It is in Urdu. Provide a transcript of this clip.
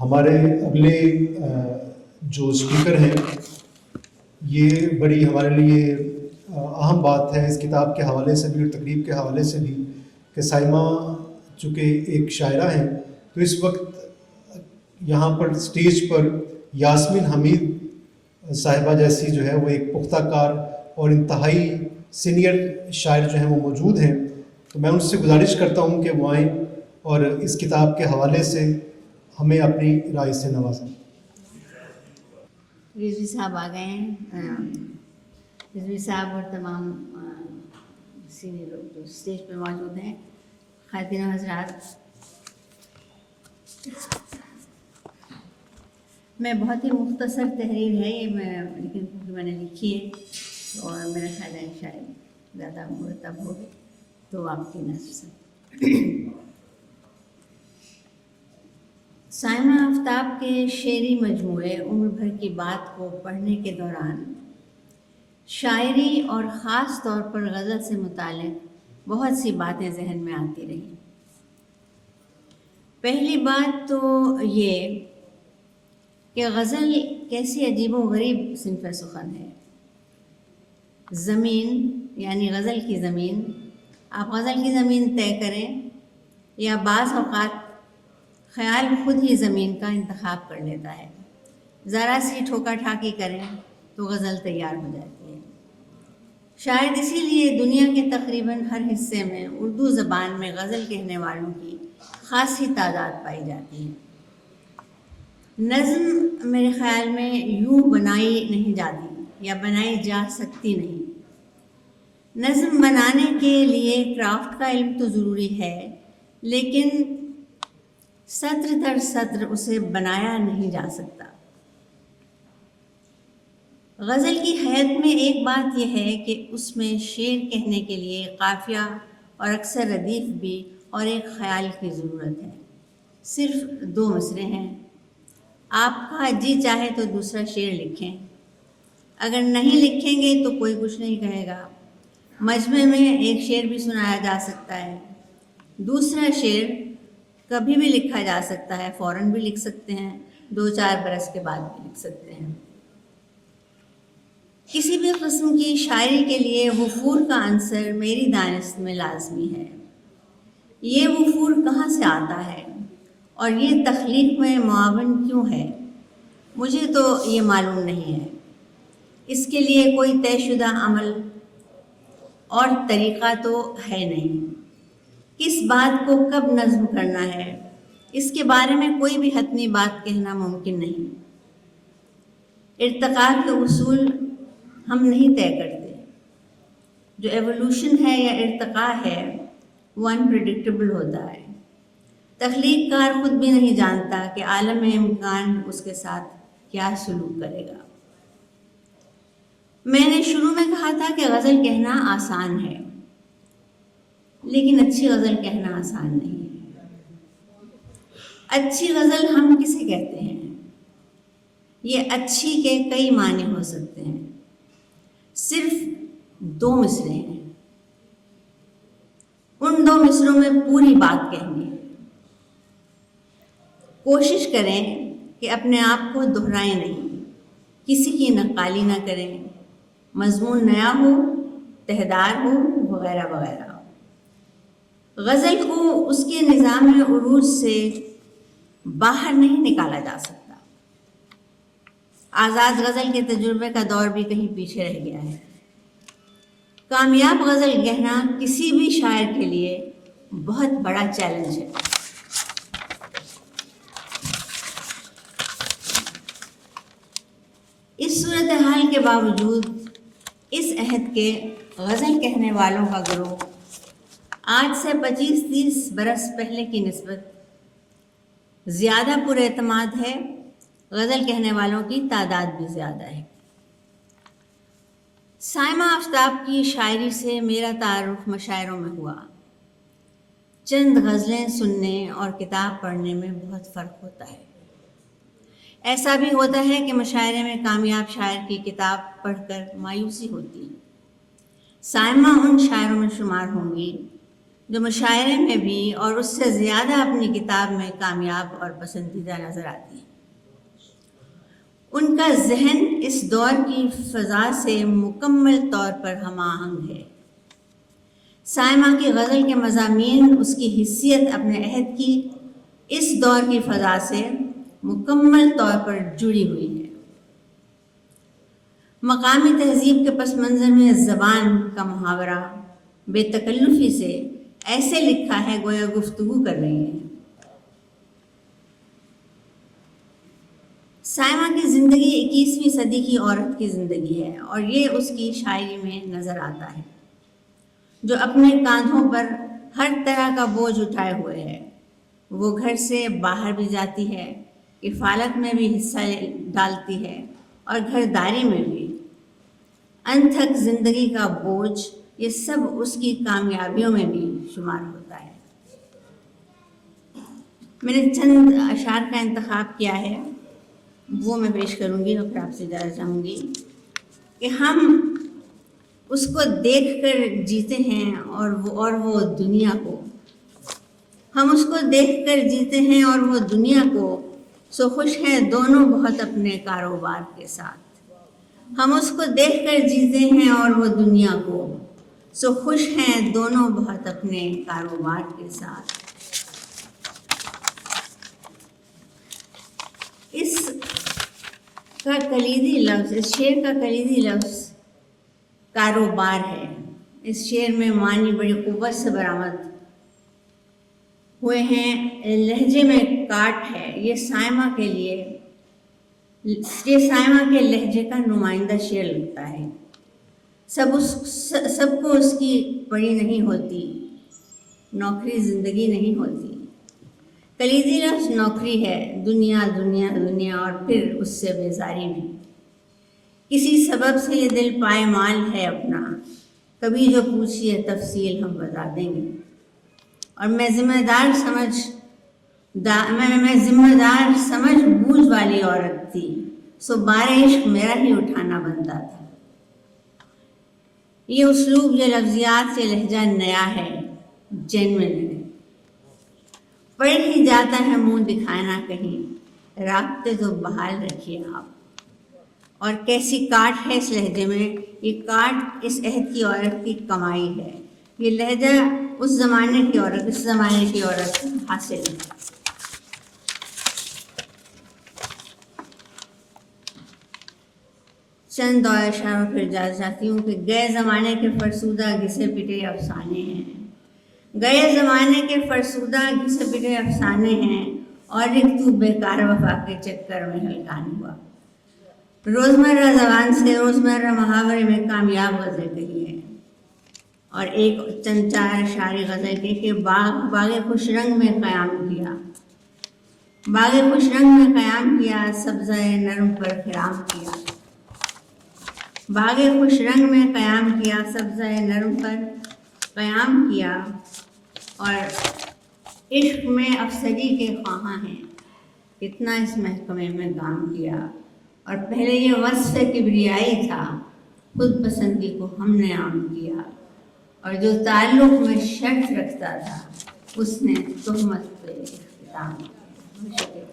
ہمارے اگلے جو اسپیکر ہیں یہ بڑی ہمارے لیے اہم بات ہے اس کتاب کے حوالے سے بھی اور تقریب کے حوالے سے بھی کہ سائمہ چونکہ ایک شاعرہ ہیں تو اس وقت یہاں پر اسٹیج پر یاسمین حمید صاحبہ جیسی جو ہے وہ ایک پختہ کار اور انتہائی سینئر شاعر جو ہیں وہ موجود ہیں، تو میں ان سے گزارش کرتا ہوں کہ وہ آئیں اور اس کتاب کے حوالے سے ہمیں اپنی رائے سے نوازیں۔ رضوی صاحب آ گئے ہیں، رضوی صاحب اور تمام سینئر لوگ جو اسٹیج پہ موجود ہیں، خواتین و حضرات، میں بہت ہی مختصر تحریر ہے یہ، لیکن کیونکہ میں نے لکھی ہے اور میرا خیال ہے شاید زیادہ مرتب ہوگی تو آپ کی نظر سے۔ سائمہ آفتاب کے شعری مجموعے عمر بھر کی بات کو پڑھنے کے دوران شاعری اور خاص طور پر غزل سے متعلق بہت سی باتیں ذہن میں آتی رہیں۔ پہلی بات تو یہ کہ غزل کیسی عجیب و غریب صنف سخن ہے۔ زمین یعنی غزل کی زمین، آپ غزل کی زمین طے کریں یا بعض اوقات خیال خود ہی زمین کا انتخاب کر لیتا ہے، ذرا سی ٹھوکا ٹھاکی کریں تو غزل تیار ہو جاتی ہے۔ شاید اسی لیے دنیا کے تقریباً ہر حصے میں اردو زبان میں غزل کہنے والوں کی خاصی تعداد پائی جاتی ہے۔ نظم میرے خیال میں یوں بنائی نہیں جاتی یا بنائی جا سکتی نہیں۔ نظم بنانے کے لیے کرافٹ کا علم تو ضروری ہے، لیکن سطر در سطر اسے بنایا نہیں جا سکتا۔ غزل کی حیت میں ایک بات یہ ہے کہ اس میں شعر کہنے کے لیے قافیہ اور اکثر ردیف بھی اور ایک خیال کی ضرورت ہے۔ صرف 2 مصرعے ہیں، آپ کا جی چاہے تو دوسرا شعر لکھیں، اگر نہیں لکھیں گے تو کوئی کچھ نہیں کہے گا۔ مجمع میں ایک شعر بھی سنایا جا سکتا ہے، دوسرا شعر کبھی بھی لکھا جا سکتا ہے، فوراً بھی لکھ سکتے ہیں، 2-4 برس کے بعد بھی لکھ سکتے ہیں۔ کسی بھی قسم کی شاعری کے لیے وفور کا عنصر میری دانست میں لازمی ہے۔ یہ وفور کہاں سے آتا ہے اور یہ تخلیق میں معاون کیوں ہے، مجھے تو یہ معلوم نہیں ہے۔ اس کے لیے کوئی طے شدہ عمل اور طریقہ تو ہے نہیں۔ کس بات کو کب نظم کرنا ہے، اس کے بارے میں کوئی بھی حتمی بات کہنا ممکن نہیں۔ ارتقاء کے اصول ہم نہیں طے کرتے۔ جو ایوولوشن ہے یا ارتقاء ہے وہ انپریڈکٹیبل ہوتا ہے۔ تخلیق کار خود بھی نہیں جانتا کہ عالم امکان اس کے ساتھ کیا سلوک کرے گا۔ میں نے شروع میں کہا تھا کہ غزل کہنا آسان ہے، لیکن اچھی غزل کہنا آسان نہیں ہے۔ اچھی غزل ہم کسے کہتے ہیں؟ یہ اچھی کے کئی معنی ہو سکتے ہیں، صرف 2 مصرعے ہیں، ان 2 مصروں میں پوری بات کہنی ہے۔ کوشش کریں کہ اپنے آپ کو دہرائیں نہیں، کسی کی نقالی نہ کریں، مضمون نیا ہو، تہدار ہو، وغیرہ وغیرہ۔ غزل کو اس کے نظام عروج سے باہر نہیں نکالا جا سکتا۔ آزاد غزل کے تجربے کا دور بھی کہیں پیچھے رہ گیا ہے۔ کامیاب غزل کہنا کسی بھی شاعر کے لیے بہت بڑا چیلنج ہے۔ اس صورتحال کے باوجود اس عہد کے غزل کہنے والوں کا گروہ آج سے 25-30 برس پہلے کی نسبت زیادہ پر اعتماد ہے، غزل کہنے والوں کی تعداد بھی زیادہ ہے۔ سائمہ آفتاب کی شاعری سے میرا تعارف مشاعروں میں ہوا۔ چند غزلیں سننے اور کتاب پڑھنے میں بہت فرق ہوتا ہے۔ ایسا بھی ہوتا ہے کہ مشاعرے میں کامیاب شاعر کی کتاب پڑھ کر مایوسی ہوتی۔ سائمہ ان شاعروں میں شمار ہوں گی جو مشاعرے میں بھی اور اس سے زیادہ اپنی کتاب میں کامیاب اور پسندیدہ نظر آتی ہیں۔ ان کا ذہن اس دور کی فضا سے مکمل طور پر ہم آہنگ ہے۔ سائمہ کی غزل کے مضامین اس کی حیثیت اپنے عہد کی اس دور کی فضا سے مکمل طور پر جڑی ہوئی ہے۔ مقامی تہذیب کے پس منظر میں زبان کا محاورہ بے تکلفی سے ایسے لکھا ہے گویا گفتگو کر رہی ہے۔ سائمہ کی زندگی 21ویں صدی کی عورت کی زندگی ہے، اور یہ اس کی شاعری میں نظر آتا ہے، جو اپنے کاندھوں پر ہر طرح کا بوجھ اٹھائے ہوئے ہے۔ وہ گھر سے باہر بھی جاتی ہے، کفالت میں بھی حصہ ڈالتی ہے اور گھرداری میں بھی۔ انتھک زندگی کا بوجھ، یہ سب اس کی کامیابیوں میں بھی شمار ہوتا ہے۔ میں نے چند اشعار کا انتخاب کیا ہے، وہ میں پیش کروں گی اور پھر آپ سے اجازت چاہوں گی کہ ہم اس کو دیکھ کر جیتے ہیں اور وہ دنیا کو، ہم اس کو دیکھ کر جیتے ہیں اور وہ دنیا کو، سو خوش ہیں دونوں بہت اپنے کاروبار کے ساتھ۔ ہم اس کو دیکھ کر جیتے ہیں اور وہ دنیا کو، سو خوش ہیں دونوں بہت اپنے کاروبار کے ساتھ۔ اس کا کلیدی لفظ، اس شعر کا کلیدی لفظ کاروبار ہے۔ اس شعر میں معنی بڑی قوت سے برآمد ہوئے ہیں۔ لہجے میں کاٹ ہے، یہ سائمہ کے لہجے کا نمائندہ شعر لگتا ہے۔ سب کو اس کی پڑی نہیں ہوتی، نوکری زندگی نہیں ہوتی۔ کلیدی لفظ نوکری ہے، دنیا دنیا دنیا، اور پھر اس سے بیزاری بھی۔ کسی سبب سے یہ دل پائمال ہے اپنا، کبھی جو پوچھیے تفصیل ہم بتا دیں گے۔ اور میں ذمہ دار سمجھ بوجھ والی عورت تھی، سو بار عشق میرا ہی اٹھانا بنتا تھا۔ یہ اسلوب، یہ لفظیات، یہ لہجہ نیا ہے، جینوئن ہے۔ پڑ ہی جاتا ہے منہ دکھانا کہیں، رابطے تو بحال رکھیے آپ۔ اور کیسی کاٹ ہے اس لہجے میں، یہ کاٹ اس عہد کی عورت کی کمائی ہے۔ یہ لہجہ اس زمانے کی عورت حاصل ہے۔ چند اور اشعار پھر جانا چاہتی ہوں کہ گئے زمانے کے فرسودہ گھسے پٹے افسانے ہیں، گئے زمانے کے فرسودہ گھسے پٹے افسانے ہیں، اور ایک تو بیکار وفا کے چکر میں ہلکا نہیں ہوا۔ روزمرہ زبان سے روزمرہ محاورے میں کامیاب غزل کہی ہے، اور ایک چند چار اشعاری غزل کے کہ باغ خوش رنگ میں قیام کیا، باغ خوش رنگ میں قیام کیا، سبزہ نرم پر خرام کیا، باغ خوش رنگ میں قیام کیا، سبزہ نرم پر قیام کیا، اور عشق میں افسری کے خواہاں ہیں، کتنا اس محکمے میں کام کیا۔ اور پہلے یہ وصف کبریائی تھا، خود پسندی کو ہم نے عام کیا، اور جو تعلق میں شرط رکھتا تھا اس نے تہمت پہ اختتام کیا۔